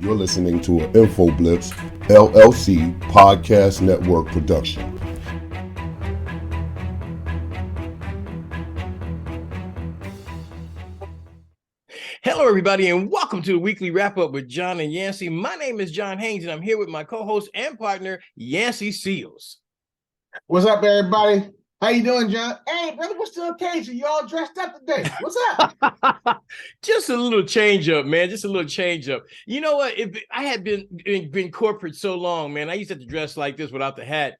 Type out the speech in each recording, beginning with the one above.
You're listening to an InfoBlitz LLC podcast network production. Hello, everybody, and welcome to the weekly wrap-up with John and Yancy. My name is John Haynes, and I'm here with my co-host and partner, Yancy Seals. What's up, everybody? How you doing, John? Hey, brother, what's the occasion? You all dressed up today. What's up? Just a little change up, man. Just a little change up. You know what? I had been corporate so long, man. I used to have to dress like this without the hat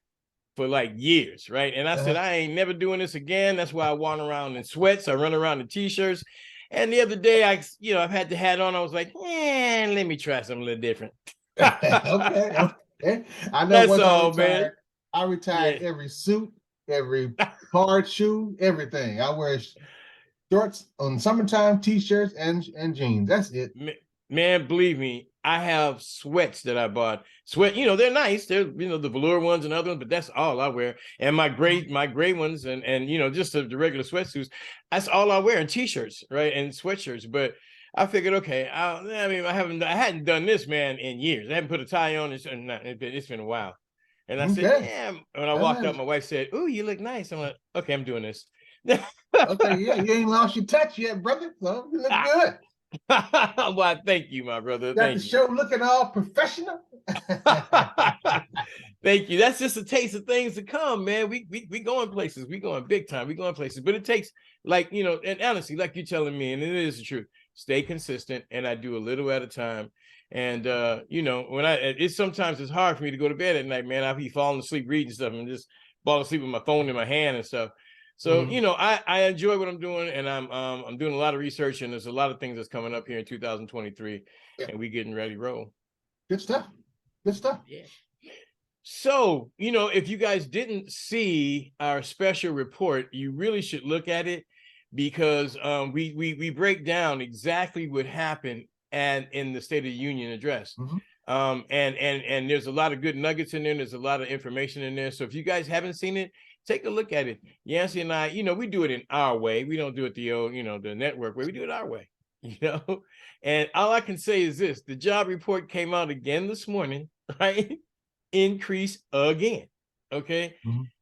for like years, right? And I said, I ain't never doing this again. That's why I walk around in sweats. I run around in t-shirts. And the other day, I've had the hat on. I was like, let me try something a little different. Okay. I know. That's once all, man. I Yeah. retired every suit, every hard shoe, everything. I wear shorts on summertime, t-shirts, and jeans. That's it. Man, believe me, I have sweats that I bought. They're nice. They're, the velour ones and other ones, but that's all I wear. And my gray ones and just the regular sweatsuits, that's all I wear, and t-shirts, right? And sweatshirts. But I figured, okay, I hadn't done this, man, in years. I haven't put a tie on. It's been a while. And I said, when I walked up, my wife said, "Ooh, you look nice." I'm like, okay, I'm doing this. Okay, yeah, you ain't lost your touch yet, brother. So you look good. Well, thank you, my brother. Got the show looking all professional. Thank you. That's just a taste of things to come, man. We going places. We going big time. We going places. But it takes, and honestly, like you're telling me, and it is the truth, stay consistent, and I do a little at a time. And when sometimes it's hard for me to go to bed at night, man. I'll be falling asleep reading stuff and just fall asleep with my phone in my hand and stuff. So, I enjoy what I'm doing, and I'm doing a lot of research, and there's a lot of things that's coming up here in 2023, and we getting ready to roll. Good stuff. Yeah. So, if you guys didn't see our special report, you really should look at it, because we break down exactly what happened and in the State of the Union address. And there's a lot of good nuggets in there. There's a lot of information in there. So if you guys haven't seen it, take a look at it. Yancy and I, we do it in our way. We don't do it the old, the network way. We do it our way, And all I can say is this: the job report came out again this morning, right? Increase again. Okay.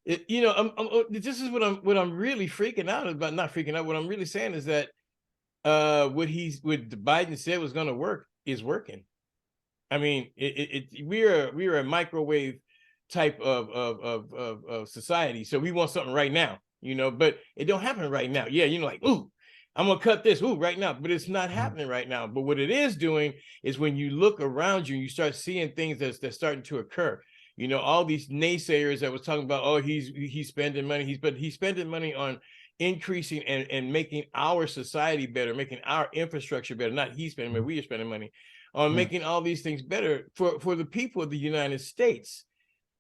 This is what I'm really freaking out about. Not freaking out. What I'm really saying is that what Biden said was going to work is working. I mean, we're a microwave type of society, so we want something right now, but it don't happen right now. Ooh, I'm gonna cut this right now, but it's not happening right now. But what it is doing is, when you look around you, you start seeing things that's starting to occur. All these naysayers that was talking about, he's spending money, he's spending money on increasing and making our society better, making our infrastructure better. Not he's spending money, we are spending money on making all these things better for the people of the United States.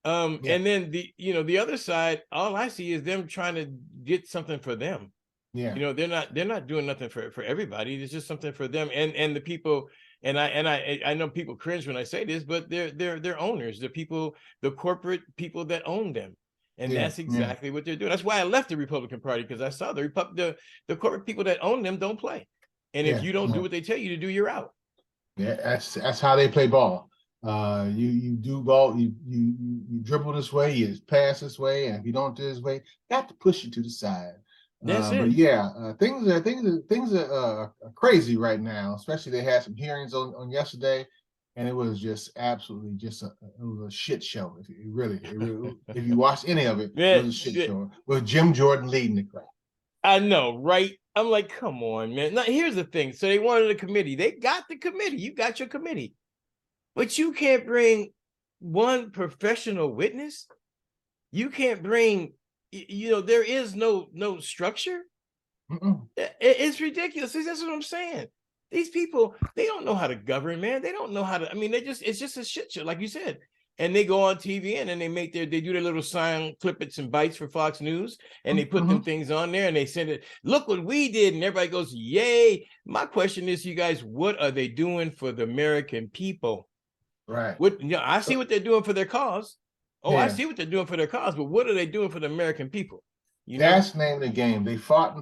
And then the other side, all I see is them trying to get something for them. They're not doing nothing for everybody. It's just something for them and the people. And I know people cringe when I say this, but they're owners, the corporate people that own them. And that's exactly what they're doing. That's why I left the Republican Party, because I saw the corporate people that own them don't play. And if you don't do what they tell you to do, you're out. Yeah, that's how they play ball. You do ball, you dribble this way, you pass this way, and if you don't do this way, got to push you to the side. That's it. But things are crazy right now. Especially, they had some hearings on yesterday, and it was just absolutely it was a shit show. If you watch any of it, it was a shit show with Jim Jordan leading the crowd. I know, right? I'm like, come on, man. Now, here's the thing. So they wanted a committee. They got the committee. You got your committee. But you can't bring one professional witness. You can't bring, there is no structure. It's ridiculous. That's what I'm saying. These people, they don't know how to govern, man. They don't know how to, it's just a shit show, like you said. And they go on TV and then they do their little sound clippets and bites for Fox News, and they put them things on there and they send it. Look what we did, and everybody goes, yay. My question is, you guys, what are they doing for the American people? Right. I see what they're doing for their cause. I see what they're doing for their cause, but what are they doing for the American people? That's the name of the game. They fought.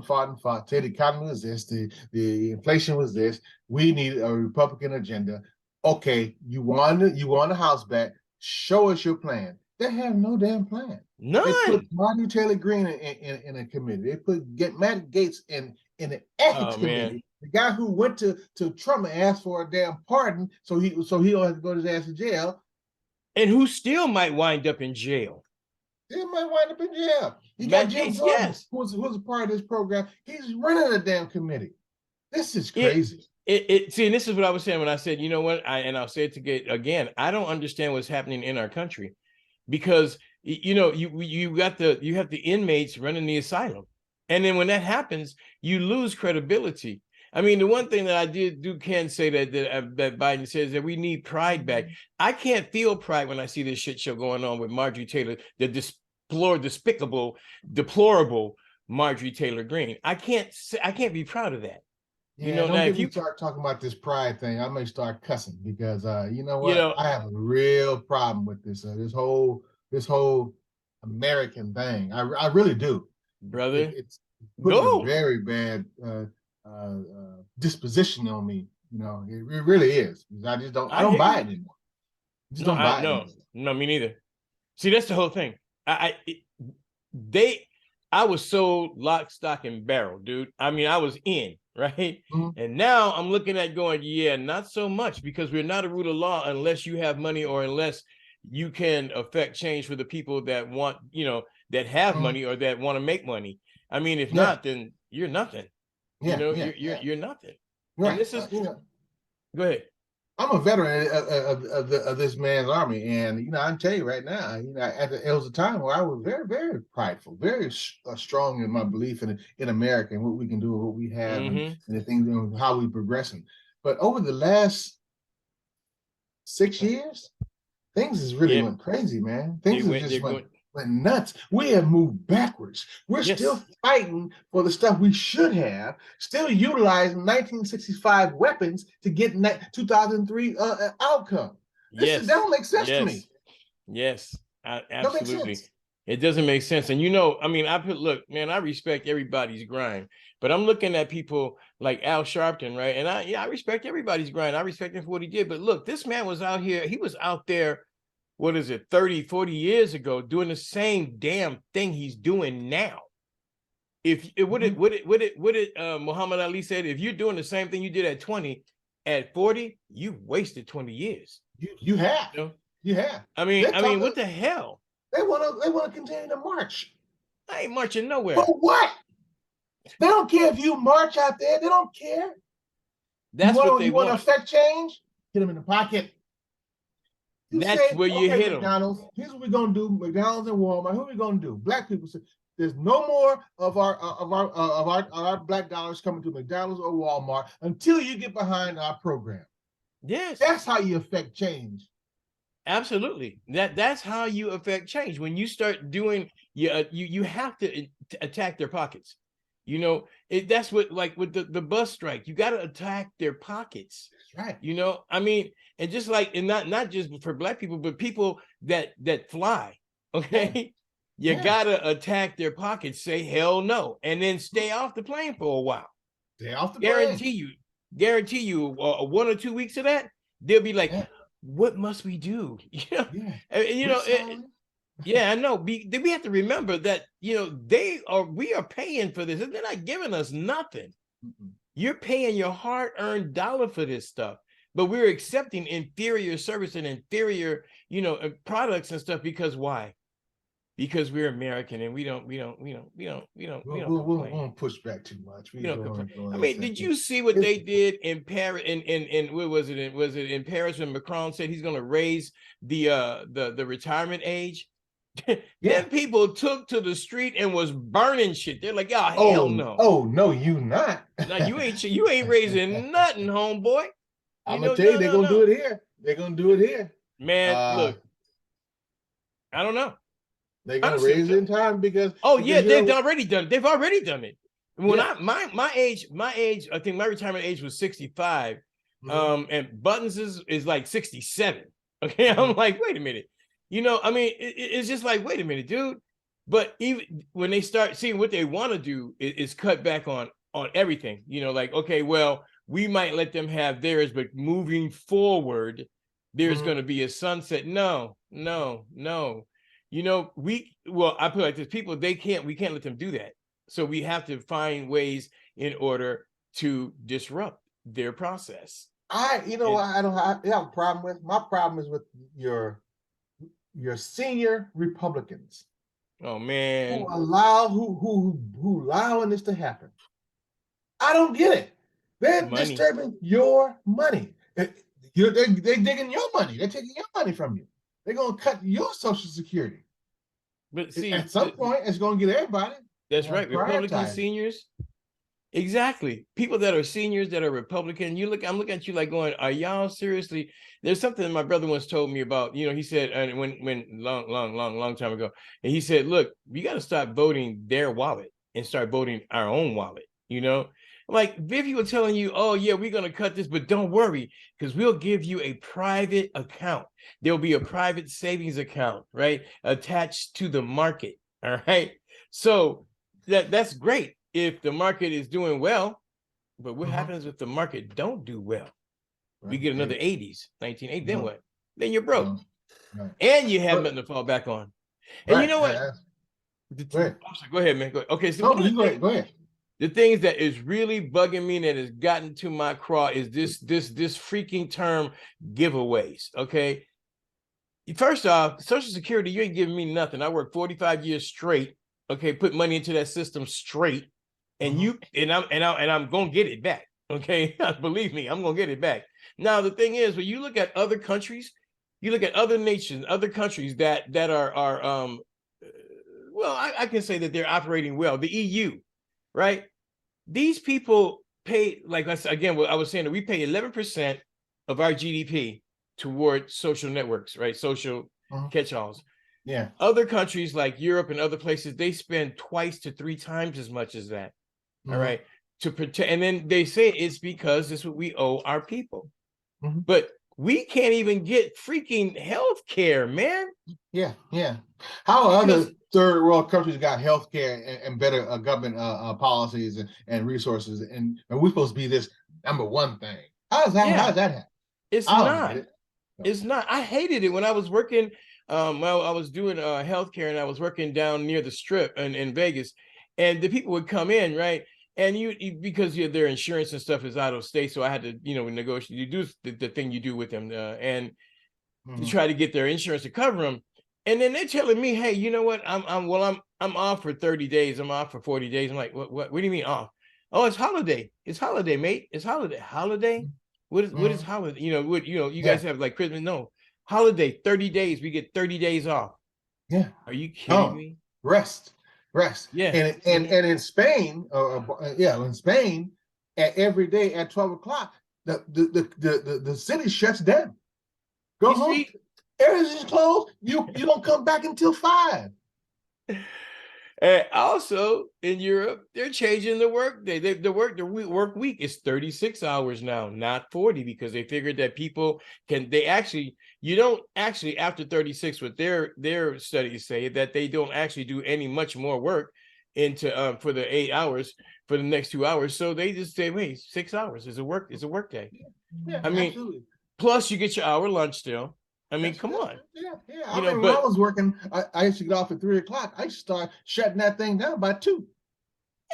Say the economy was this, the inflation was this. We need a Republican agenda. okay, you won the House back. Show us your plan. They have no damn plan. They put None. Martin Taylor Greene in a committee. They put Matt Gaetz in an ethics Oh man. committee. The guy who went to Trump and asked for a damn pardon, so he don't have to go to his ass to jail. And who still might wind up in jail. He might wind up in jail. You Matt got Jim Gaetz, Jordan, yes. who's a part of this program. He's running a damn committee. This is crazy. See, and this is what I was saying when I said, you know what, I'll say it again. I don't understand what's happening in our country, because you know you have the inmates running the asylum, and then when that happens, you lose credibility. I mean, the one thing that I can say that Biden says that we need pride back. I can't feel pride when I see this shit show going on with Marjorie Taylor, the despicable, deplorable Marjorie Taylor Greene. I can't be proud of that. Yeah, you know, don't now, get if me you start talking about this pride thing, I may start cussing because you know what? you know, I have a real problem with this this whole American thing. I really do. brother, It's putting a go. very bad disposition on me. You know, it really is. I just don't. I don't buy it anymore. Just don't buy it anymore. No, me neither. See, that's the whole thing. I was so lock, stock, and barrel, dude. I mean, I was in, right? Mm-hmm. And now I'm looking at going, yeah, not so much, because we're not a rule of law unless you have money or unless you can affect change for the people that want, that have Mm-hmm. money or that want to make money. I mean, if not, then you're nothing. You're nothing. Right. And this is, go ahead. I'm a veteran of this man's army, and I can tell you right now, it was a time where I was very, very prideful, very strong in my belief in America and what we can do and what we have, and the things, how we're progressing. But over the last 6 years, things has really went crazy, man. Things went nuts. We have moved backwards. We're still fighting for the stuff we should have, still utilizing 1965 weapons to get 2003 outcome. That don't make sense to me. Yes, absolutely. It doesn't make sense. And look, man, I respect everybody's grind, but I'm looking at people like Al Sharpton, right? And I respect everybody's grind. I respect him for what he did. But look, this man was out here. He was out there, 30, 40 years ago, doing the same damn thing he's doing now. Muhammad Ali said, if you're doing the same thing you did at 20, at 40, you wasted 20 years. You have. You have. I mean, what the hell? They want to continue to march. I ain't marching nowhere. For what? They don't care if you march out there. They don't care. That's what they want. You want to affect change? Hit them in the pocket. That's where you hit McDonald's, them. Here's what we're gonna do. McDonald's and Walmart. What are we gonna do? Black people say there's no more of our black dollars coming to McDonald's or Walmart until you get behind our program. Yes, that's how you affect change. Absolutely. That's how you affect change. When you start doing, you have to attack their pockets. That's what, like with the bus strike, you got to attack their pockets. That's right. And just like, and not just for black people, but people that fly. Okay. You got to attack their pockets, say hell no, and then stay off the plane for a while. Stay off the plane. Guarantee you 1 or 2 weeks of that, they'll be like, what must we do? I know. We have to remember that, we are paying for this, and they're not giving us nothing. Mm-hmm. You're paying your hard-earned dollar for this stuff, but we're accepting inferior service and inferior, products and stuff. Because why? Because we're American and we don't push back too much. Did you see what they did in Paris? In where was it? Was it in Paris when Macron said he's going to raise the retirement age? Then people took to the street and was burning shit. They're like, hell no. Oh no, you not. No, you ain't raising nothing, homeboy. I'm gonna tell you, they're gonna do it here. They're gonna do it here. Man, look, I don't know. They're gonna raise it in time because they've already done it. When my age, I think my retirement age was 65. Mm-hmm. And Buttons is like 67. Okay. Mm-hmm. I'm like, wait a minute. It's just like, wait a minute, dude. But even when they start seeing what they want to do is cut back on everything, like, okay, well, we might let them have theirs, but moving forward, there's going to be a sunset. No. You know, I put it like this: we can't let them do that. So we have to find ways in order to disrupt their process. What I don't have a problem with. My problem is with your senior Republicans. Oh man, who allowing this to happen? I don't get it. They're disturbing your money. They're digging your money. They're taking your money from you. They're gonna cut your Social Security. But see, at some point, it's gonna get everybody. That's right. Republican seniors. Exactly. People that are seniors that are Republican, I'm looking at you like going, are y'all seriously? There's something my brother once told me about, you know, he said, and when long time ago, and he said, look, we got to stop voting their wallet and start voting our own wallet, you know? Like if he was telling you, oh yeah, we're going to cut this, but don't worry, because we'll give you a private account. There'll be a private savings account, right? Attached to the market. All right. So that's great if the market is doing well, but what happens if the market don't do well? We get another 1980, then what? Then you're broke. And you have nothing to fall back on. And you know what? Go ahead, man. Go ahead. Okay, so go ahead. The things that is really bugging me that has gotten to my craw is this freaking term giveaways. Okay. First off, Social Security, you ain't giving me nothing. I worked 45 years straight. Okay, put money into that system straight. And I'm gonna get it back. Okay, believe me, I'm gonna get it back. Now the thing is, when you look at other countries, you look at other nations, other countries that are well, I can say that they're operating well. The EU, right? These people pay, like again, what I was saying, that we pay 11% of our GDP toward social networks, right? Social catch-alls. Yeah. Other countries like Europe and other places, they spend 2 to 3 times as much as that. All right, to protect, and then they say it's because it's what we owe our people. But we can't even get freaking health care, man. Yeah. How other third world countries got health care and better government policies and resources, and we're supposed to be this number one thing? How does that happen? It's not. It's not. I hated it when I was working. I was doing healthcare, and I was working down near the Strip in Vegas, and the people would come in, right? And you because their insurance and stuff is out of state, so I had to, negotiate. You do the thing you do with them, and to try to get their insurance to cover them. And then they're telling me, hey, you know what? I'm off for 30 days. I'm off for 40 days. I'm like, what do you mean off? Oh, it's holiday. It's holiday, mate. It's holiday. Holiday? What is holiday? You guys have like Christmas. No. Holiday, 30 days. We get 30 days off. Yeah. Are you kidding me? Rest. Yeah. And in Spain, in Spain, every day at 12 o'clock, the city shuts down. Go home. Everything's closed. You don't come back until 5. And also in Europe, they're changing the work day. The work week is 36 hours now, not 40, because they figured that people you don't actually after 36, what their studies say, that they don't actually do any much more work into for the 8 hours for the next 2 hours. So they just say, wait, 6 hours is a work day. Yeah, I mean, absolutely. Plus you get your hour lunch still. I mean, come on. Yeah. When I was working, I used to get off at 3 o'clock. I used to start shutting that thing down by 2.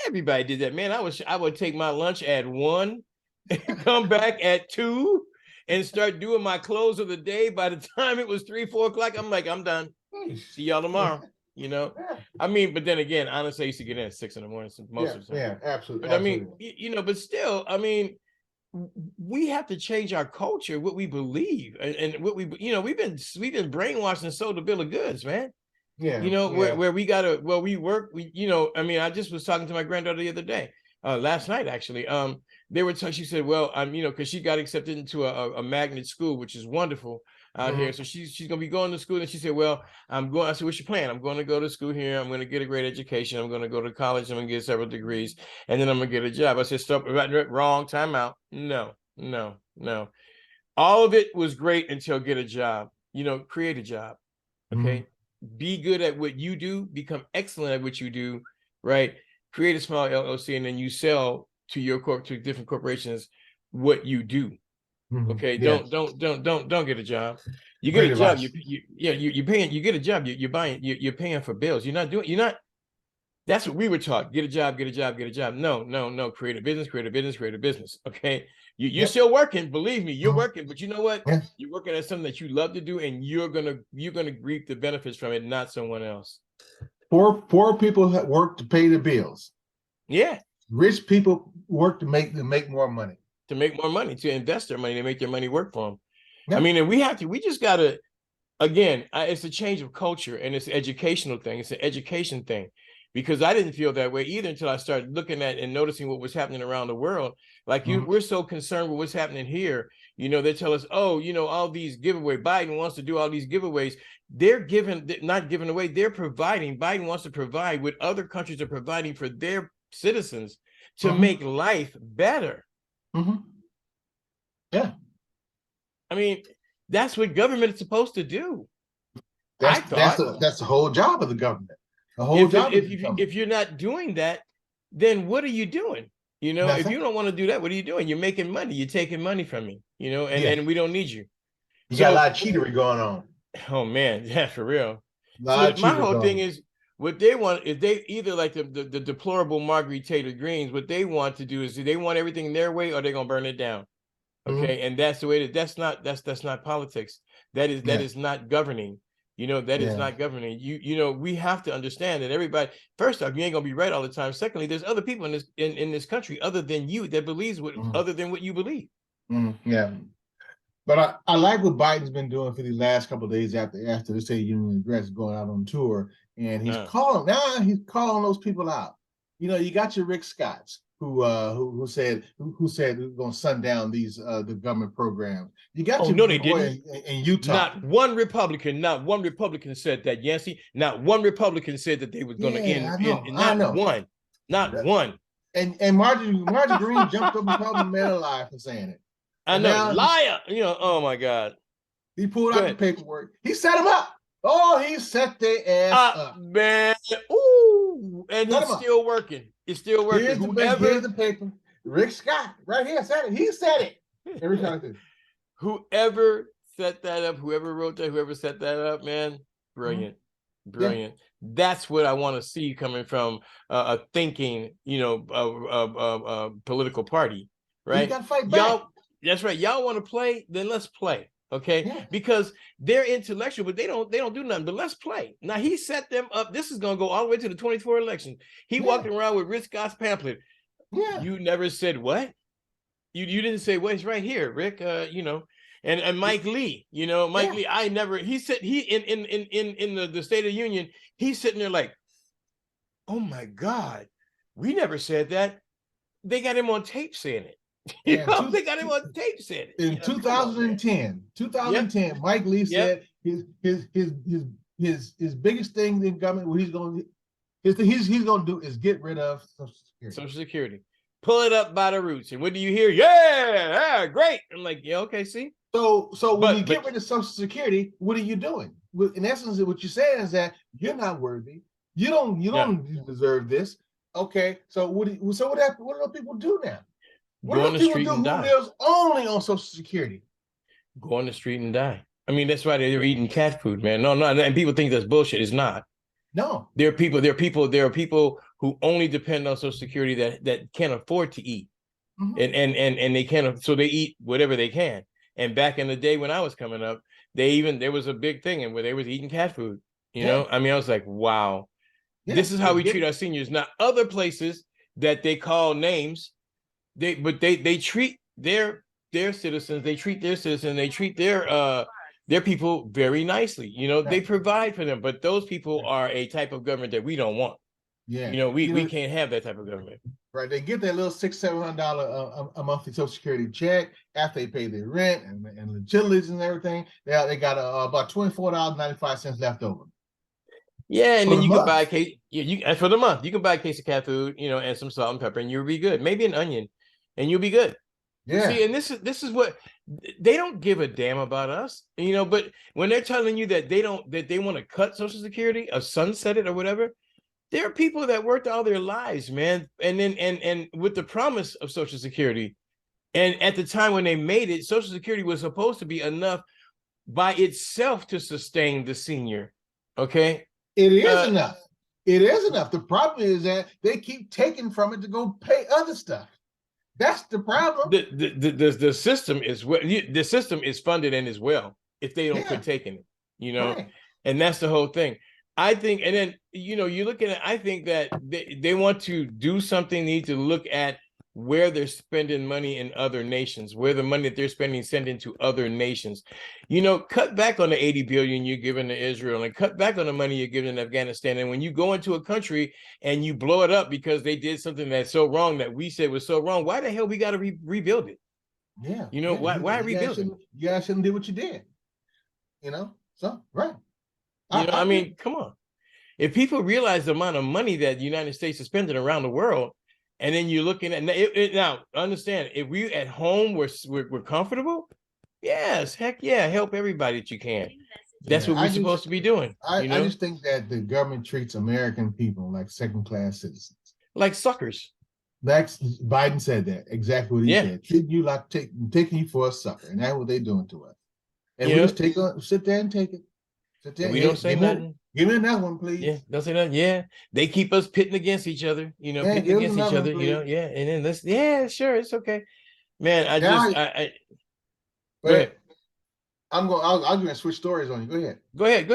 Everybody did that, man. I would take my lunch at 1, come back at 2, and start doing my close of the day. By the time it was 3, 4 o'clock, I'm like, I'm done. See y'all tomorrow. I mean, but then again, honestly, I used to get in at 6 in the morning most of the time. Yeah, absolutely. But absolutely. I mean, but still, I mean, we have to change our culture, what we believe, and what we've been brainwashed and sold a bill of goods, man. Yeah. Where we work. I mean, I just was talking to my granddaughter the other day, last night actually. She said, well, because she got accepted into a magnet school, which is wonderful out here. So she's gonna be going to school, and she said, well, I said, what's your plan? I'm going to go to school here. I'm going to get a great education. I'm going to go to college. I'm going to get several degrees, and then I'm going to get a job. I said, stop, wrong, time out. No. All of it was great until get a job. Create a job. Okay. Be good at what you do, become excellent at what you do, right? Create a small LLC, and then you sell to different corporations what you do. Okay, Yes. don't get a job. You get Great a job. advice. You're paying. You get a job. You're buying. You're paying for bills. You're not doing. You're not. That's what we were taught. Get a job. Get a job. Get a job. No. Create a business. Create a business. Create a business. Okay. You're Yep. still working. Believe me, you're working. But you know what? Yeah. You're working at something that you love to do, and you're gonna reap the benefits from it, not someone else. Poor people work to pay the bills. Yeah. Rich people work to make more money. To make more money, to invest their money, to make their money work for them. Yeah. I mean, and we just gotta. Again, it's a change of culture, and it's an educational thing. It's an education thing, because I didn't feel that way either until I started looking at and noticing what was happening around the world. Like we're so concerned with what's happening here. They tell us, oh, all these giveaways. Biden wants to do all these giveaways. They're not giving away. They're providing. Biden wants to provide what other countries are providing for their citizens to make life better. Yeah. I mean, that's what government is supposed to do. That's the whole job of the government. The whole job. If you're not doing that, then what are you doing? Nothing. If you don't want to do that, what are you doing? You're making money. You're taking money from me. And we don't need you. You got a lot of cheatery going on. Oh man, yeah, for real. So my whole thing is, what they want is they either like the deplorable Marguerite Taylor Greens. What they want to do is they want everything their way, or they're gonna burn it down. Okay, and that's the way that's not politics. That is not governing. That is not governing. We have to understand that everybody. First off, you ain't gonna be right all the time. Secondly, there's other people in this country other than you that believes other than what you believe. Yeah. But I like what Biden's been doing for the last couple of days after the State Union address, going out on tour, and he's calling those people out. You got your Rick Scotts who said we're going to sundown these the government programs. You got no, they didn't. In Utah. Not one Republican said that, Yancy. Not one Republican said that they was going to end. Not one. And Marjorie Greene jumped up and called the man alive for saying it. I know, liar. Oh my God. He pulled out the paperwork. He set him up. Oh, he set their ass up, man. Ooh, and it's still working. It's still working. Here's the paper. Rick Scott, right here, said it. He said it. Every time. Whoever set that up, whoever wrote that, whoever set that up, man, brilliant. Brilliant. Yeah. That's what I want to see coming from a thinking, political party, right? You got to fight back. That's right. Y'all want to play? Then let's play. Okay. Yeah. Because they're intellectual, but they don't do nothing. But let's play. Now he set them up. This is gonna go all the way to the 24 election. He walked around with Rick Scott's pamphlet. Yeah. You never said what? You didn't say what? It's right here, Rick. And Mike Lee, Mike Lee. He said in the State of the Union, he's sitting there like, oh my God, we never said that. They got him on tape saying it. They got him on tape saying it. In 2010, Mike Lee said his biggest thing in government, what he's going to do is get rid of Social Security. Pull it up by the roots. And what do you hear? Yeah, great. I'm like, yeah, okay, see. So when you get rid of Social Security, what are you doing? In essence, what you're saying is that you're not worthy. You don't deserve this. Okay, so what do those people do now? Go on the street and die. Who lives only on Social Security? Go on the street and die. I mean, that's why they're eating cat food, man. No, and people think that's bullshit. It's not. No. There are people who only depend on Social Security that can't afford to eat. And they can't, so they eat whatever they can. And back in the day when I was coming up, there was a big thing and where they was eating cat food. I mean, I was like, wow, this is how we treat our seniors. Now, other places that they call names, they treat their citizens, they treat their people very nicely. They provide for them, but those people are a type of government that we don't want. Yeah. We can't have that type of government. Right. They get their little $600-700 a monthly Social Security check after they pay their rent and utilities and everything. They got about $24.95 left over. Yeah, and then you can buy a case. For the month, you can buy a case of cat food, and some salt and pepper, and you'll be good. Maybe an onion, and you'll be good. Yeah. See, and this is what they don't give a damn about us, But when they're telling you that they want to cut Social Security or sunset it or whatever, there are people that worked all their lives, man, and with the promise of Social Security, And at the time when they made it, Social Security was supposed to be enough by itself to sustain the senior. Okay. It is enough. It is enough. The problem is that they keep taking from it to go pay other stuff. That's the problem. The system is the system is funded and as well if they don't quit taking it, Right. And that's the whole thing. I think, and then you look at it. I think that they want to do something. They need to look at where they're spending money in other nations, where the money that they're spending sent into other nations. Cut back on the 80 billion you're giving to Israel and cut back on the money you're giving to Afghanistan. And when you go into a country and you blow it up because they did something that's so wrong that we said was so wrong, why the hell we got to rebuild it? Yeah. Why rebuild it? You guys shouldn't do what you did. So right. I mean, come on. If people realize the amount of money that the United States is spending around the world, and then you're looking at it now, understand, if we at home we're comfortable, yes, heck yeah, help everybody that you can. That's what we're supposed to be doing. I just think that the government treats American people like second-class citizens, like suckers. Biden said that exactly what he said. Treating you like taking you for a sucker, and that's what they're doing to us. And we just sit there and take it. We don't say nothing. Give me another one, please. Yeah, don't say nothing. Yeah, they keep us pitting against each other. Pitting against each other. Yeah, and then sure, it's okay, man. Go ahead. I'm gonna switch stories on you. Go ahead.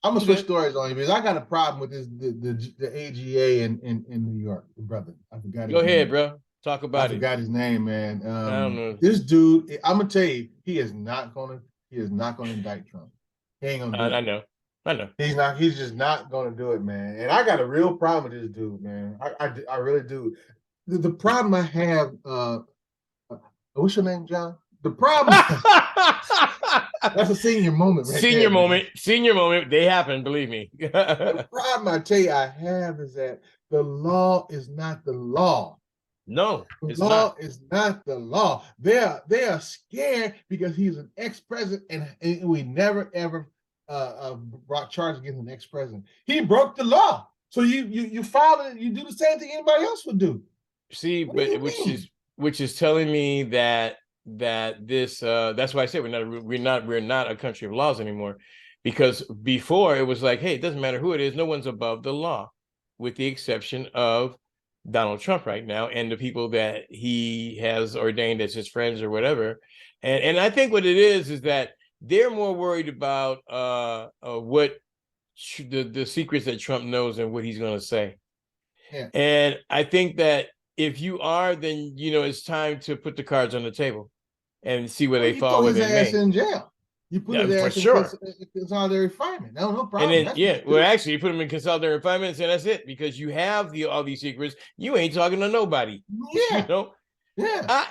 I'm gonna switch stories on you because I got a problem with this the AGA in New York, brother. I forgot. Go ahead, bro. Talk about it. I forgot his name, man. I don't know. This dude. I'm gonna tell you, he is not gonna indict Trump. He ain't gonna do it. I know. He's just not gonna do it, man. And I got a real problem with this dude, man. I really do. The problem I have, what's your name, John? The problem that's a senior moment, right? Senior moment. They happen, believe me. The problem I tell you I have is that the law is not the law. No, the law is not the law. They are scared because he's an ex-president, and we never ever brought charges against an ex-president. He broke the law, so you file it. You do the same thing anybody else would do. See, but which is telling me that this that's why I say we're not a country of laws anymore, because before it was like, hey, it doesn't matter who it is, no one's above the law, with the exception of Donald Trump right now and the people that he has ordained as his friends or whatever. And I think what it is that they're more worried about what the secrets that Trump knows and what he's going to say. Yeah. And I think that if you are, then it's time to put the cards on the table and see where they fall. Put his ass in jail. You put his ass in consolidatory confinement. No problem. And then actually, you put him in consolidatory confinement and say that's it, because you have all these secrets. You ain't talking to nobody. Yeah. Yeah. I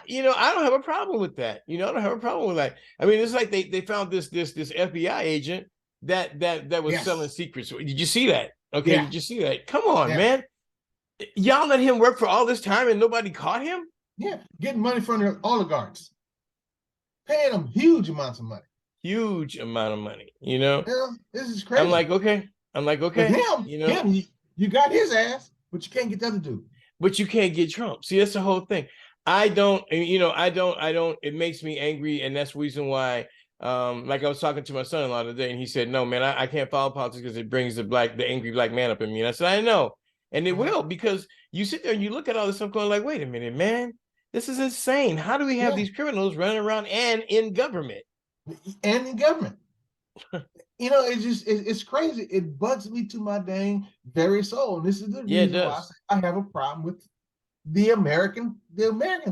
don't have a problem with that. I don't have a problem with that. I mean, it's like they found this FBI agent that was selling secrets. Did you see that? Okay. Yeah. Did you see that? Come on, man. Y'all let him work for all this time and nobody caught him? Yeah. Getting money from the oligarchs. Paying them huge amounts of money. Huge amount of money, this is crazy. I'm like, okay. Him, you got his ass, but you can't get the other dude. But you can't get Trump. See, that's the whole thing. I don't, it makes me angry. And that's the reason why, like I was talking to my son-in-law today, and he said, no, man, I can't follow politics because it brings the angry black man up in me. And I said, I know. And it will, because you sit there and you look at all this stuff going like, wait a minute, man, this is insane. How do we have these criminals running around and in government? And in government. It's crazy. It bugs me to my dang very soul. And this is the reason why I have a problem with the American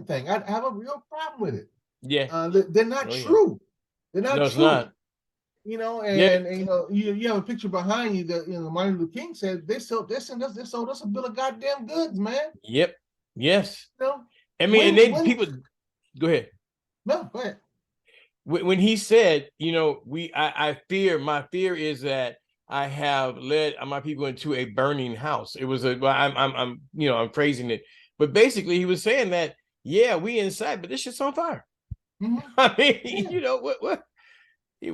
thing. I have a real problem with it. Yeah. They're not true. They're not true. It's not. You have a picture behind you that Martin Luther King said they sold us a bill of goddamn goods, man. Yep. Yes. I mean, people go ahead. No, go ahead. When he said, my fear is that I have led my people into a burning house. It was I'm phrasing it, but basically he was saying that, we inside, but this shit's on fire. Mm-hmm. I mean,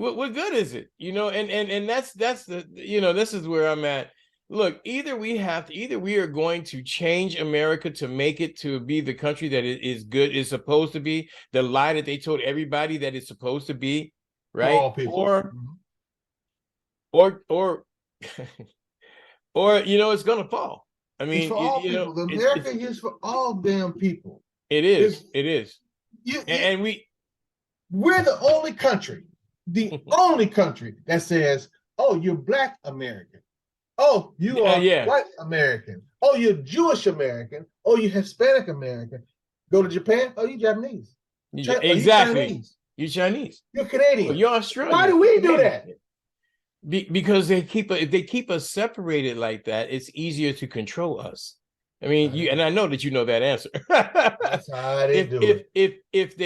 what good is it? And that's the, this is where I'm at. look, either we are going to change America to make it to be the country that it is good, is supposed to be, the lie that they told everybody that it's supposed to be, For right? all people. Or or it's gonna fall. I It's mean, for all people. The America is for all damn people. It is. It is. And we're the only country that says, "Oh, you're Black American. Oh, you are White American. Oh, you're Jewish American. Oh, you're Hispanic American. Go to Japan. Oh, you Japanese. Exactly. You Chinese. You're Canadian. You're Australian. Why do we do that? Because if they keep us separated like that, it's easier to control us. I mean, and I know that you know that answer. That's how they do it. If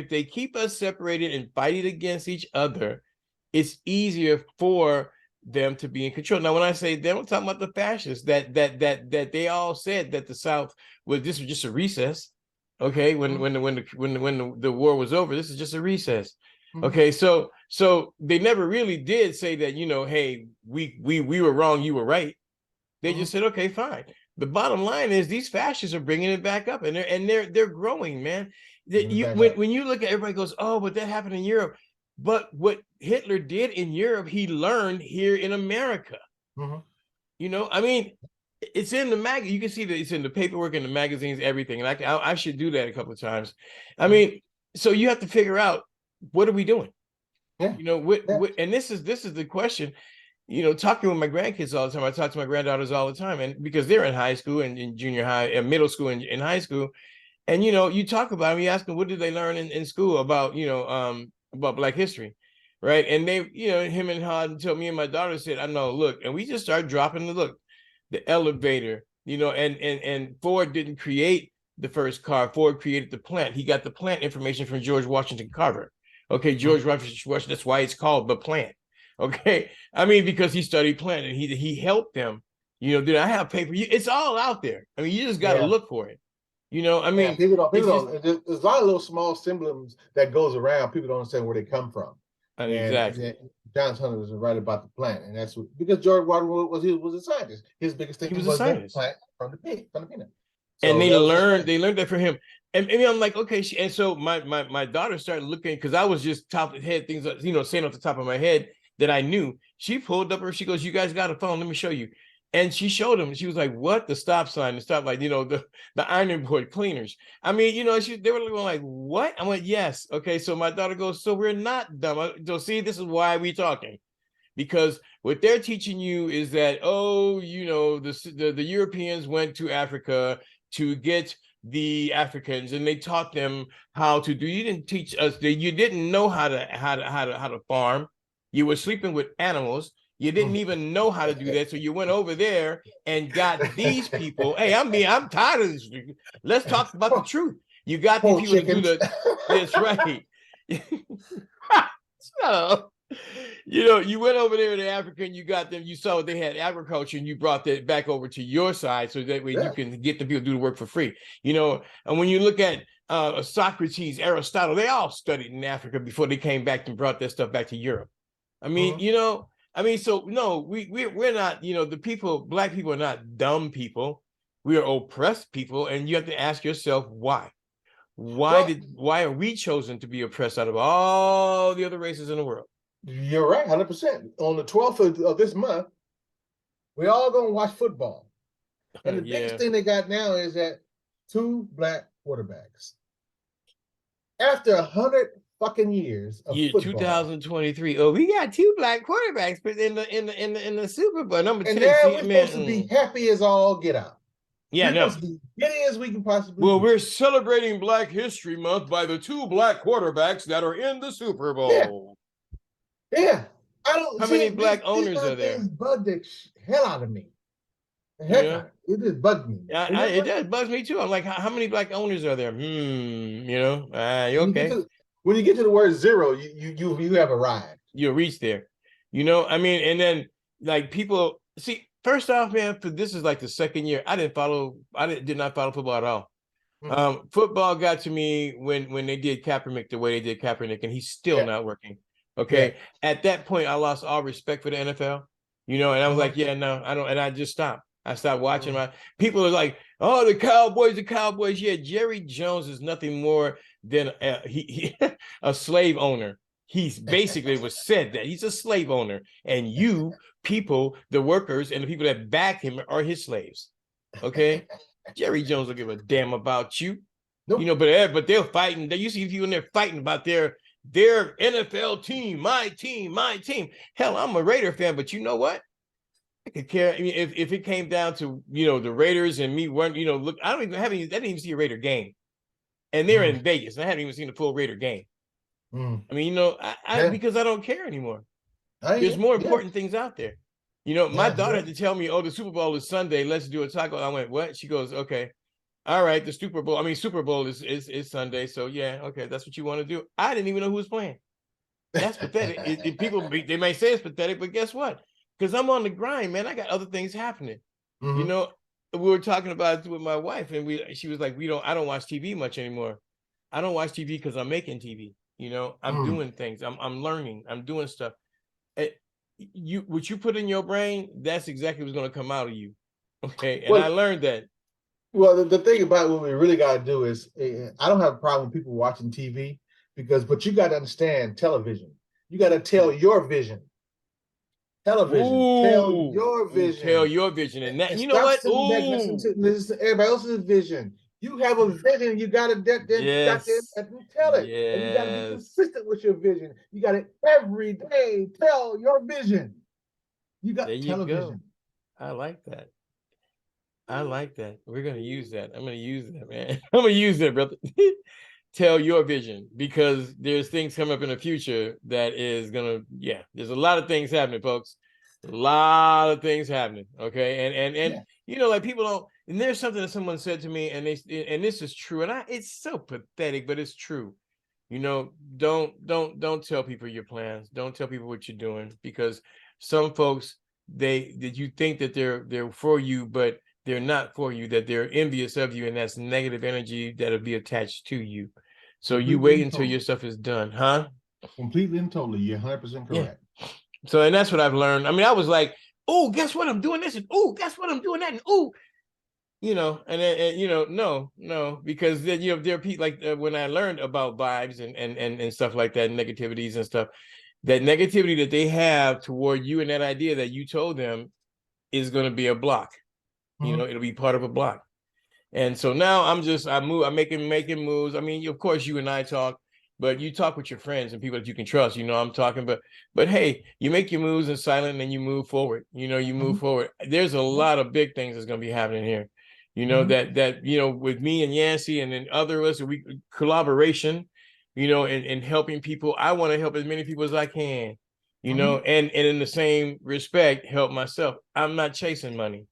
they keep us separated and fighting against each other, it's easier for them to be in control. Now, when I say them, I'm talking about the fascists that they all said that the South was just a recess. Okay, when the war was over, this is just a recess. Okay, so they never really did say that, hey, we were wrong, you were right. They just said, okay, fine. The bottom line is these fascists are bringing it back up, and they're growing, man. When you look at, everybody goes, oh, but that happened in Europe. But what Hitler did in Europe, he learned here in America. I mean, it's in the you can see that it's in the paperwork, in the magazines, everything. And I should do that a couple of times. I mean, so you have to figure out, what are we doing? And this is the question. Talking with my grandkids all the time. I talk to my granddaughters all the time, and because they're in high school and in junior high and middle school and in high school, and you talk about them, you ask them, what did they learn in school about Black history, right? And they, him and Hod told me, and my daughter said, I know, look, and we just started dropping the elevator, and Ford didn't create the first car. Ford created the plant. He got the plant information from George Washington Carver. Okay, George Washington, that's why it's called the plant. Okay, I mean, because he studied plant and he helped them. Did I have paper? It's all out there. I mean, you just got to look for it. I mean, people don't. There's a lot of little small symbols that goes around. People don't understand where they come from. Exactly. And John Hunter was right about the plant, and that's because George Washington was a scientist. His biggest thing was the plant from the peanut. So and they learned that from him. And I'm like, okay. And so my daughter started looking, because I was just top of the head things, saying off the top of my head that I knew. She pulled up she goes, you guys got a phone, let me show you. And she showed him. She was like, what? The stop sign, the stop light, the iron board cleaners. I mean, they were going like, what? I went, yes. Okay. So my daughter goes, so we're not dumb. So see, this is why we're talking. Because what they're teaching you is that, the Europeans went to Africa to get the Africans, and they taught them how to do. You didn't teach us that. You didn't know how to farm. You were sleeping with animals. You didn't even know how to do that. So you went over there and got these people. Hey, I'm tired of this. Let's talk about the truth. You got these people to do that's right. So, you went over there to Africa and you got them, you saw they had agriculture, and you brought that back over to your side, so that way you can get the people to do the work for free. And when you look at Socrates, Aristotle, they all studied in Africa before they came back and brought that stuff back to Europe. I mean, so no, we're not, the people, Black people are not dumb people. We are oppressed people, and you have to ask yourself why. Why are we chosen to be oppressed out of all the other races in the world? You're right, 100%. On the 12th of this month, we all gonna watch football, and the biggest thing they got now is that 2 Black quarterbacks. After 100 fucking years of football, 2023. Oh, we got 2 Black quarterbacks in the Super Bowl. And now we're supposed to be happy as all get out. Yeah, we're supposed to be giddy as we can possibly. Well, we're celebrating Black History Month by the 2 Black quarterbacks that are in the Super Bowl. Yeah. I don't. How many Black owners are there? Bug the hell out of me. It just bugged me. It does bug me too. I'm like, how many Black owners are there? You okay? When you get to the word zero, you have arrived. You'll reach there. I mean, and then like people see. First off, man, this is like the second year I did not follow football at all. Football got to me when they did Kaepernick the way they did Kaepernick, and he's still not working. Okay. At that point, I lost all respect for the NFL. And I was like, yeah, no, I don't. And I just stopped. I stopped watching my people are like, oh, the Cowboys. Yeah, Jerry Jones is nothing more than a slave owner. He's basically was said that he's a slave owner, and you people, the workers and the people that back him are his slaves. Okay. Jerry Jones don't give a damn about you. Nope. But they're fighting. You see people in there fighting about their NFL team, my team. Hell, I'm a Raider fan, but you know what? I could care. I mean, if it came down to the Raiders and me weren't, look, I didn't even see a Raider game, and they're in Vegas. And I haven't even seen a full Raider game. I mean, because I don't care anymore. There's more important things out there. My daughter had to tell me, oh, the Super Bowl is Sunday. Let's do a taco. I went, what? She goes, okay. All right, the Super Bowl is Sunday. So yeah, okay, that's what you want to do. I didn't even know who was playing. That's pathetic. People, they may say it's pathetic, but guess what? Because I'm on the grind, man. I got other things happening. We were talking about it with my wife, and she was like, I don't watch TV much anymore. I don't watch TV because I'm making TV. I'm doing things. I'm learning. I'm doing stuff. What you put in your brain, that's exactly what's going to come out of you. Okay. And I learned that. Well, the thing about what we really got to do is, I don't have a problem with people watching TV but you got to understand television. You got to tell your vision. Television. Tell your vision. Tell your vision. And that, you know what? Listen to everybody else's vision. You have a vision. You got to tell it. Yes. And you got to be consistent with your vision. You got to every day tell your vision. You got television. I like that. We're going to use that. I'm going to use that, man. I'm going to use that, brother. Tell your vision, because there's things coming up in the future that is going to, there's a lot of things happening, folks. A lot of things happening. Okay. And like people don't, and there's something that someone said to me, and this is true. And it's so pathetic, but it's true. Don't tell people your plans. Don't tell people what you're doing, because some folks, you think that they're for you, but they're not for you, that they're envious of you, and that's negative energy that'll be attached to you. So you wait until your stuff is done, huh? Completely and totally. You're 100% correct. Yeah. So, and that's what I've learned. I mean, I was like, oh, guess what? I'm doing this. And oh, guess what? I'm doing that. And oh, no, because then, there are people like when I learned about vibes and stuff like that, negativities and stuff, that negativity that they have toward you and that idea that you told them is going to be a block. It'll be part of a block. And so now I'm making moves. I mean, of course, you and I talk, but you talk with your friends and people that you can trust. I'm talking, but hey, you make your moves in silent and you move forward. You move forward. There's a lot of big things that's going to be happening here. That with me and Yancy and then others, collaboration, and helping people. I want to help as many people as I can, and in the same respect, help myself. I'm not chasing money.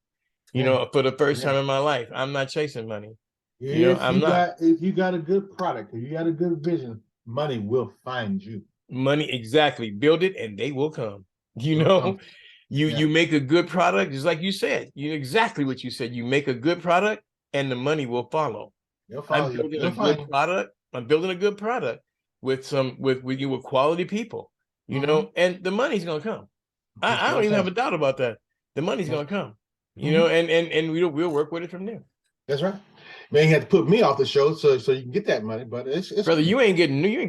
For the first time in my life, I'm not chasing money. If you got a good product, if you got a good vision, money will find you. Money, exactly. Build it and they will come. You make a good product, just like you said. Exactly what you said. You make a good product and the money will follow. I'm building a good product. I'm building a good product with quality people, and the money's gonna come. I don't even have a doubt about that. The money's gonna come. And we'll work with it from there. That's right. Man, you had to put me off the show so you can get that money, but it's brother, you ain't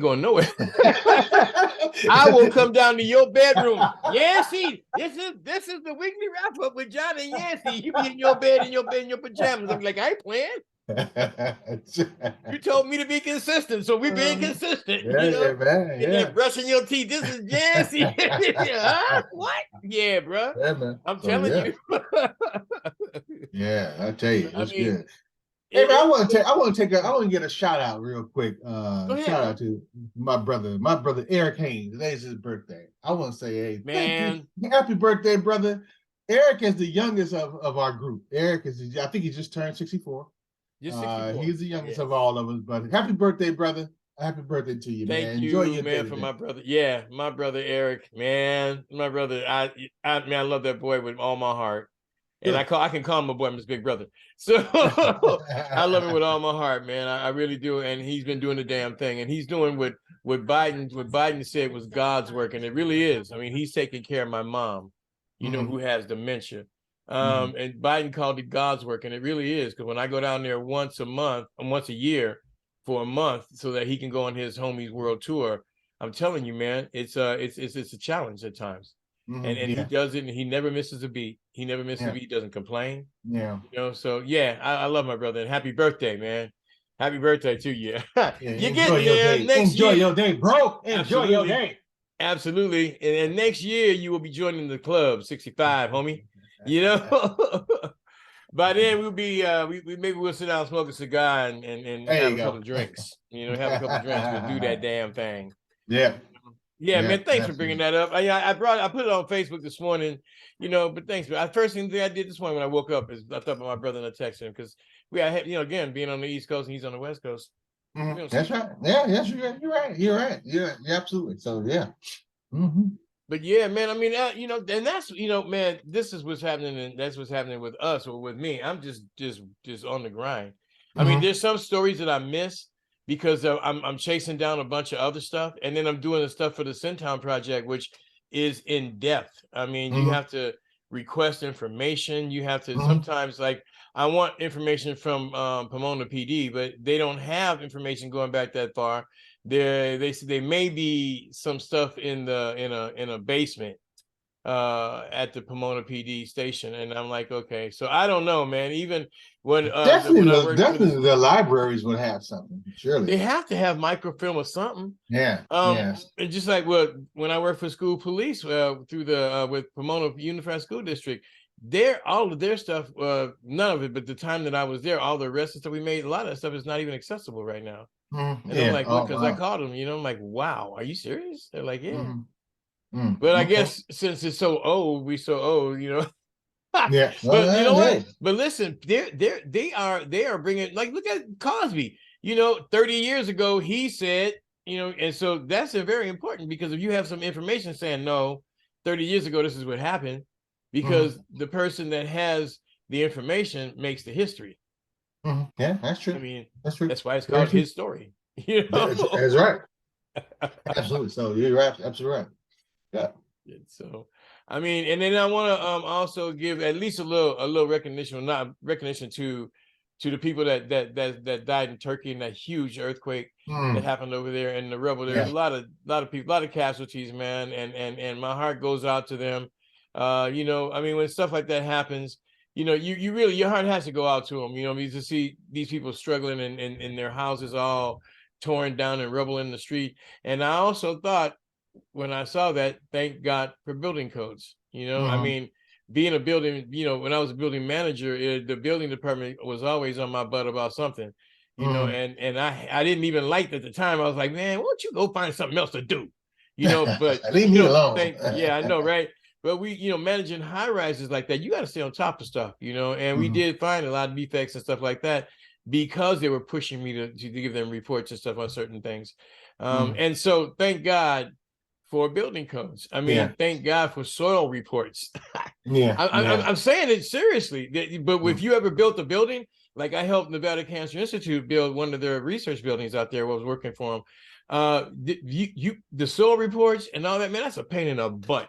going nowhere. I will come down to your bedroom. Yancy, this is the weekly wrap up with John and Yancy. You be in your bed in your pajamas. I'm like, I ain't playing. You told me to be consistent, so we're being consistent. Man, brushing your teeth. This is Yancy. Huh? What? Yeah, bro. Yeah, man. I'm telling you. Yeah, I tell you, it's good. Hey, man, I want to get a shout out real quick. Shout out to my brother Eric Haynes. Today's his birthday. I want to say, hey, man, happy birthday, brother. Eric is the youngest of our group. Eric I think he just turned 64. He's the youngest of all of us, but happy birthday, brother. Happy birthday to you, man. Thank you, man, for my brother. Yeah, my brother Eric, man. My brother, I love that boy with all my heart. And I can call him a boy, I'm his big brother. So I love him with all my heart, man. I really do. And he's been doing the damn thing. And he's doing what Biden said was God's work. And it really is. I mean, he's taking care of my mom. who has dementia. And Biden called it God's work, and it really is, because when I go down there once a year for a month, so that he can go on his homies world tour, I'm telling you, man, it's a challenge at times. And he does it, and he never misses a beat. He never misses a beat. He doesn't complain. So yeah, I love my brother, and happy birthday, man. Happy birthday to you. You get there next year. Enjoy your day, bro. Enjoy your day. Absolutely. And next year you will be joining the club, 65, homie. By then we'll be maybe we'll sit down and smoke a cigar and have a couple of drinks. Have a couple of drinks. We'll do that damn thing. Yeah, man. Thanks for bringing that up. I put it on Facebook this morning, but thanks. But first thing I did this morning when I woke up is I thought about my brother and I texted him, because again, being on the East Coast and he's on the West Coast. That's right. Yeah, yes, you're right. Yeah, absolutely. So yeah. But yeah, man, I mean, and that's, man, this is what's happening, and that's what's happening with us or with me. I'm just on the grind. I mean, there's some stories that I miss because I'm chasing down a bunch of other stuff, and then I'm doing the stuff for the Centown Project, which is in depth. I mean, you have to request information. You have to sometimes, like, I want information from Pomona PD, but they don't have information going back that far. They say there may be some stuff in a basement at the Pomona PD station, and I'm like, okay, so I don't know, man. Even when definitely the libraries would have something. Surely they have to have microfilm or something. Yeah. And just like when I worked for school police through the with Pomona Unified School District, all of their stuff, none of it, but the time that I was there, all the rest of stuff we made, a lot of that stuff is not even accessible right now. And I'm like, because I called them, I'm like, wow, are you serious? They're like, yeah. But I guess since it's so old, we so old, Yeah. But you know what? But listen, they are bringing, like, look at Cosby. 30 years ago he said, and so that's very important, because if you have some information saying, no, 30 years ago this is what happened, because the person that has the information makes the history. Yeah, that's true. I mean, that's true. That's why it's called his story. That's right. Absolutely. So you're absolutely right. Yeah. So, I mean, and then I want to also give at least a little recognition, not recognition to the people that died in Turkey in that huge earthquake that happened over there in the rubble. There's a lot of people, a lot of casualties, man, and my heart goes out to them. I mean, when stuff like that happens, you really, your heart has to go out to them, to see these people struggling and their houses all torn down and rubble in the street. And I also thought, when I saw that, thank God for building codes. I mean, being a building, when I was a building manager, the building department was always on my butt about something, and I didn't even like it at the time. I was like, man, why don't you go find something else to do? But leave me alone. Yeah, I know, right? But we, managing high rises like that, you got to stay on top of stuff, and we did find a lot of defects and stuff like that, because they were pushing me to give them reports and stuff on certain things. And so thank God for building codes. I mean, thank God for soil reports. I'm saying it seriously. But if you ever built a building, like I helped Nevada Cancer Institute build one of their research buildings out there while I was working for them. The soil reports and all that, man, that's a pain in the butt.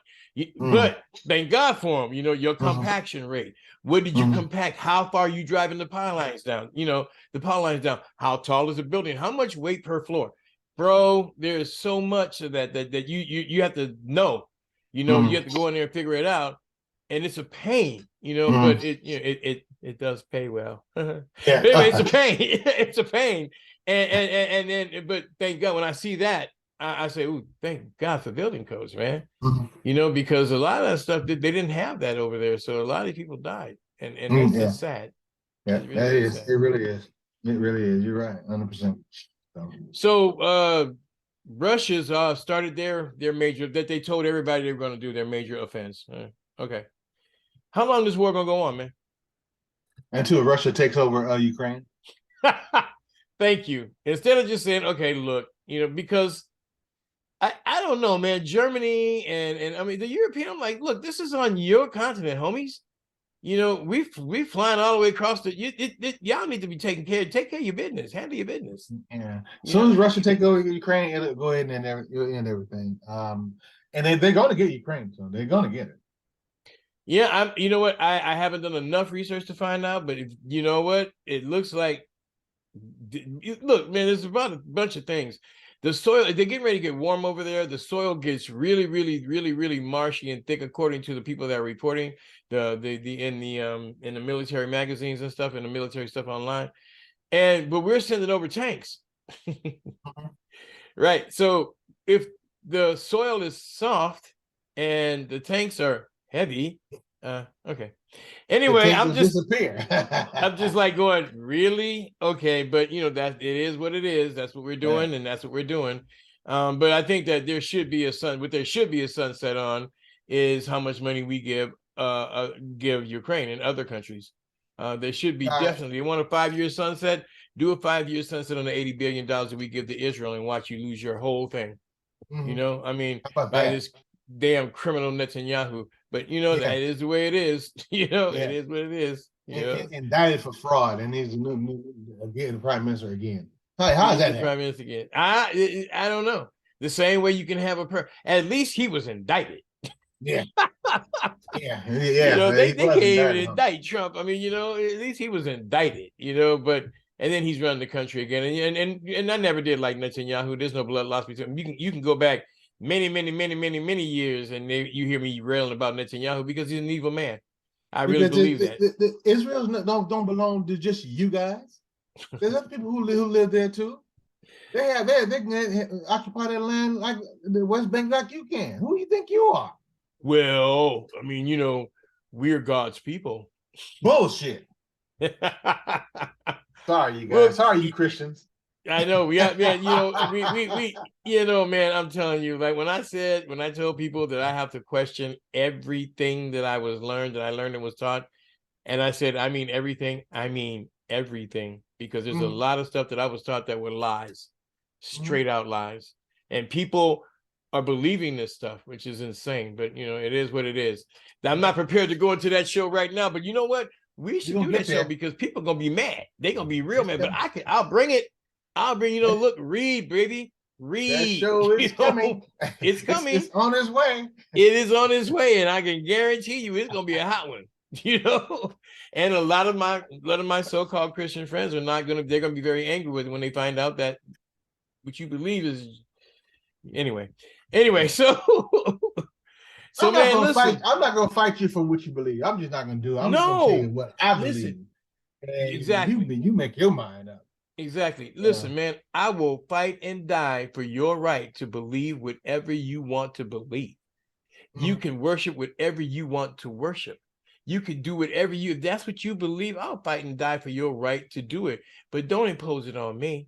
But thank God for them. Your compaction rate. What did you compact? How far are you driving the pile lines down? The pile lines down. How tall is the building? How much weight per floor? Bro, there's so much of that you have to know. You have to go in there and figure it out, and it's a pain. But it does pay well. Anyway, it's a pain. It's a pain. And then, but thank God when I see that, I say, "Ooh, thank God for building codes, man." Because a lot of that stuff they didn't have that over there, so a lot of people died, and that's just sad. Yeah, that is. Sad. It really is. It really is. You're right, 100%. So Russia's started their major, that they told everybody they were going to do, their major offense. Okay, how long is this war gonna go on, man? Until Russia takes over Ukraine. Thank you. Instead of just saying, okay, look, because I don't know, man. Germany and I mean the European. I'm like, look, this is on your continent, homies. We flying all the way across y'all need to be taking care. Take care of your business. Handle your business. Yeah. As soon as Russia take over Ukraine, it'll go ahead and end everything. And they're going to get Ukraine, so they're going to get it. Yeah, you know what? I haven't done enough research to find out, but you know what? It looks like, look, man, there's about a bunch of things. The soil, they're getting ready to get warm over there. The soil gets really, really, really, really marshy and thick, according to the people that are reporting in the military magazines and stuff, and the military stuff online. But we're sending over tanks. Right. So if the soil is soft and the tanks are heavy, okay. The Anyway, tanks will disappear. I'm just like going, really? Okay, but that it is what it is. That's what we're doing, and that's what we're doing. But I think that there should be what there should be a sunset on is how much money we give Ukraine and other countries. There should be definitely. You want a 5-year sunset? Do a 5-year sunset on the $80 billion that we give to Israel and watch you lose your whole thing. I mean, by this damn criminal Netanyahu. But that is the way it is. It is what it is. Indicted for fraud, and he's again the prime minister again. How is that prime minister again? I don't know. The same way you can have at least he was indicted. Yeah. They can't even indict Trump. I mean, at least he was indicted. But and then he's running the country again. And I never did like Netanyahu. There's no blood loss between them. You can go back many years, and you hear me railing about Netanyahu because he's an evil man. I really believe that. The Israel's don't belong to just you guys. There's other people who live there too. They can occupy that land like the West Bank like you can. Who do you think you are? Well, I mean, we're God's people. Bullshit. Sorry, you guys. Sorry, you Christians. I know. We man, I'm telling you, like when I told people that I have to question everything that I learned and was taught, and I said, I mean everything, because there's a lot of stuff that I was taught that were lies, straight out lies. And people are believing this stuff, which is insane, but it is what it is. I'm not prepared to go into that show right now, but you know what? We should do that show because people are gonna be mad. They're gonna be real mad, but I'll bring it. Look, read, baby. Read. That show is coming. It's coming. It's on its way. It is on its way, and I can guarantee you it's gonna be a hot one. And a lot of my so-called Christian friends they're gonna be very angry with it when they find out that what you believe is anyway. So listen. I'm not gonna fight you for what you believe. I'm just not gonna do it. I'm just gonna tell you what I believe. Exactly. You make your mind up. Exactly. Listen, man, I will fight and die for your right to believe whatever you want to believe. You can worship whatever you want to worship. You can do whatever if that's what you believe, I'll fight and die for your right to do it. But don't impose it on me.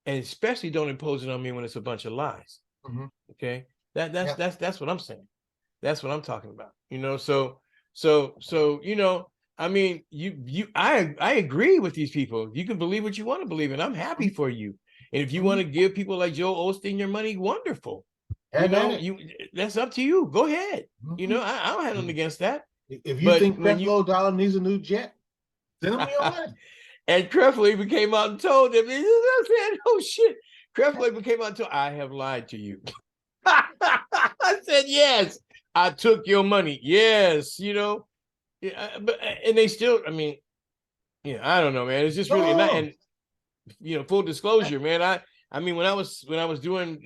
And especially don't impose it on me when it's a bunch of lies. Okay. That's what I'm saying. That's what I'm talking about. I mean, I agree with these people. You can believe what you want to believe, and I'm happy for you. And if you want to give people like Joel Osteen your money, wonderful. That's up to you. Go ahead. I don't have nothing against that. If you think Creflo Dollar needs a new jet, send him your money. And Creflo even came out and told him, oh shit. Creflo even came out and told, I have lied to you. I said, yes, I took your money. Yes, and they still, I mean, I don't know, man. It's just really not, and full disclosure, man. I mean, when I was doing,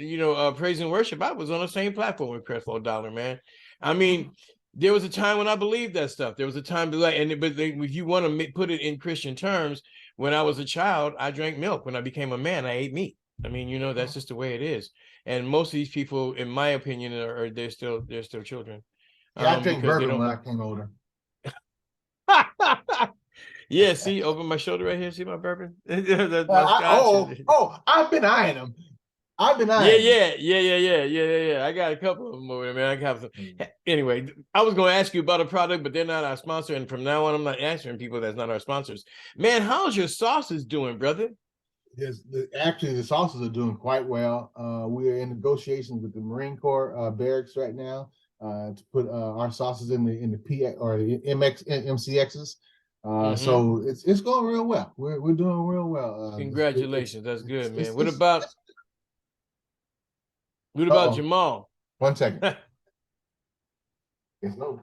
praise and worship, I was on the same platform with Creflo Dollar, man. I mean, there was a time when I believed that stuff. There was a time but if you want to put it in Christian terms, when I was a child, I drank milk. When I became a man, I ate meat. I mean, that's just the way it is. And most of these people, in my opinion, they're still children. Yeah, I drank bourbon when I came older. Yeah, see, over my shoulder right here. See my bourbon? I've been eyeing them. Yeah. I got a couple of them over there, man. I got some. Anyway, I was going to ask you about a product, but they're not our sponsor, and from now on, I'm not answering people that's not our sponsors. Man, how's your sauces doing, brother? Actually, the sauces are doing quite well. We are in negotiations with the Marine Corps barracks right now to put our sauces in the PX or the MCXs. So it's going real well. We're doing real well. Congratulations, that's good, man. What about Jamal? One second. Yes, no.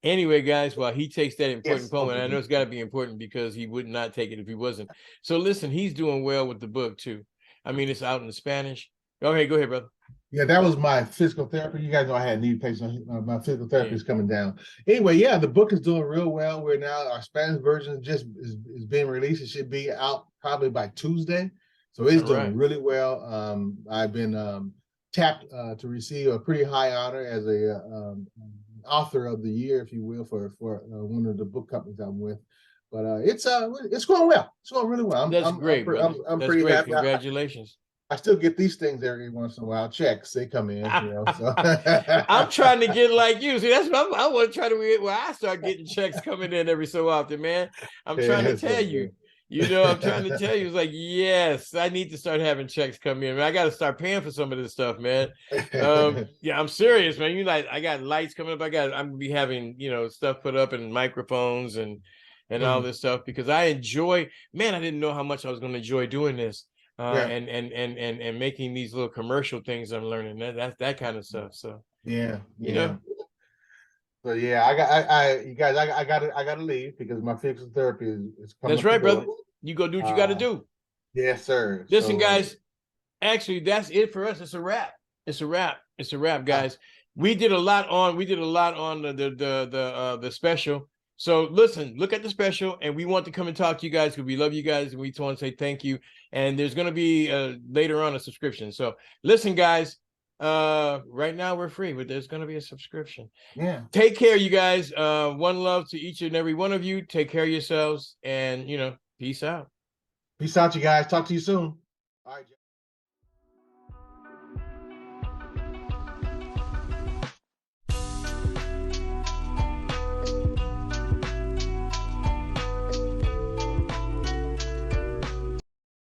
Anyway, guys, while he takes that important Yes, poem, and I okay. know it's got to be important because he would not take it if he wasn't. So listen, he's doing well with the book too. I mean, it's out in Spanish. Okay, go ahead, brother. Yeah, that was my physical therapy. You guys know I had knee replacement. My physical therapy Yeah. is coming down. Anyway, yeah, the book is doing real well. We're now our Spanish version just is being released. It should be out probably by Tuesday. So it's All doing right. really well. I've been tapped to receive a pretty high honor as a author of the year, if you will, for one of the book companies I'm with. But it's going well. It's going really well. That's great, brother. I'm That's pretty great. happy. Congratulations. I still get these things every once in a while. Checks, they come in, you know. So I'm trying to get like you. See, that's what I want to try to get where I start getting checks coming in every so often, man. I'm trying to tell you. You know, I'm trying to tell you. It's like, yes, I need to start having checks come in. I got to start paying for some of this stuff, man. Yeah, I'm serious, man. You like, I got lights coming up. I'm gonna be having, you know, stuff put up and microphones and all this stuff because I enjoy. Man, I didn't know how much I was going to enjoy doing this. And making these little commercial things I'm learning that kind of stuff. So yeah, you know. So yeah, I gotta leave because my physical therapy is coming. That's right, brother. You go do what you got to do. Yes, sir. Listen, guys. Actually, that's it for us. It's a wrap. It's a wrap, guys. We did a lot on the special. So listen, look at the special, and we want to come and talk to you guys because we love you guys, and we want to say thank you. And there's going to be later on a subscription. So listen, guys, right now we're free, but there's going to be a subscription. Yeah. Take care, you guys. One love to each and every one of you. Take care of yourselves, and peace out. Peace out, you guys. Talk to you soon. All right.